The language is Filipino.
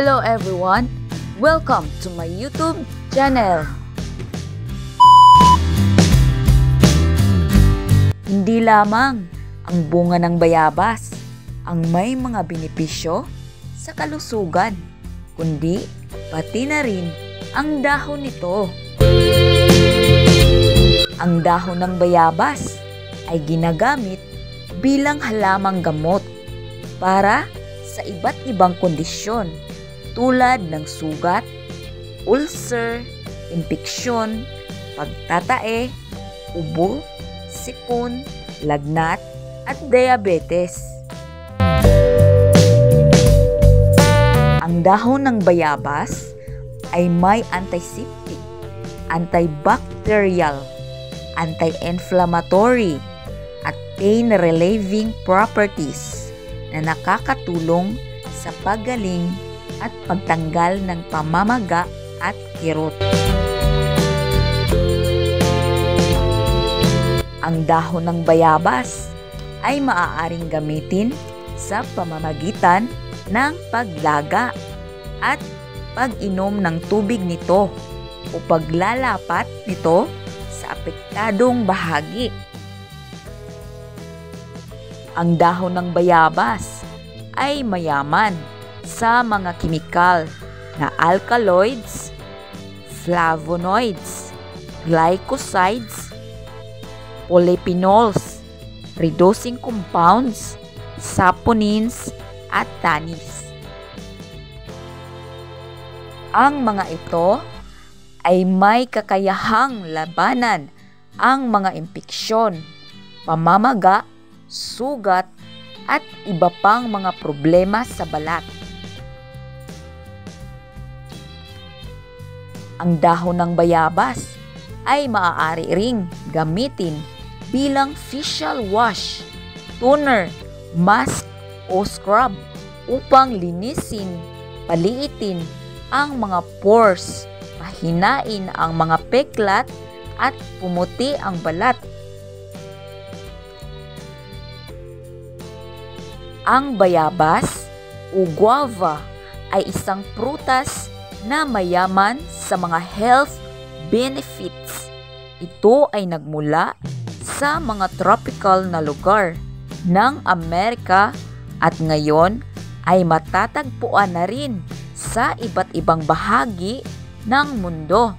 Hello everyone! Welcome to my YouTube channel! Hindi lamang ang bunga ng bayabas ang may mga benepisyo sa kalusugan, kundi pati na rin ang dahon nito. Ang dahon ng bayabas ay ginagamit bilang halamang gamot para sa iba't ibang kondisyon tulad ng sugat, ulcer, impeksyon, pagtatae, ubo, sipon, lagnat, at diabetes. Ang dahon ng bayabas ay may antiseptic, antibacterial, anti-inflammatory, at pain-relieving properties na nakakatulong sa paggaling at pagtanggal ng pamamaga at kirot. Ang dahon ng bayabas ay maaaring gamitin sa pamamagitan ng paglaga at pag-inom ng tubig nito o paglalapat nito sa apektadong bahagi. Ang dahon ng bayabas ay mayaman sa mga kemikal na alkaloids, flavonoids, glycosides, polyphenols, reducing compounds, saponins, at tannins. Ang mga ito ay may kakayahang labanan ang mga impeksyon, pamamaga, sugat, at iba pang mga problema sa balat. Ang dahon ng bayabas ay maaari ring gamitin bilang facial wash, toner, mask o scrub upang linisin, paliitin ang mga pores, pahinain ang mga peklat at pumuti ang balat. Ang bayabas o guava ay isang prutas na mayaman sa mga health benefits. Ito ay nagmula sa mga tropical na lugar ng Amerika at ngayon ay matatagpuan na rin sa iba't ibang bahagi ng mundo.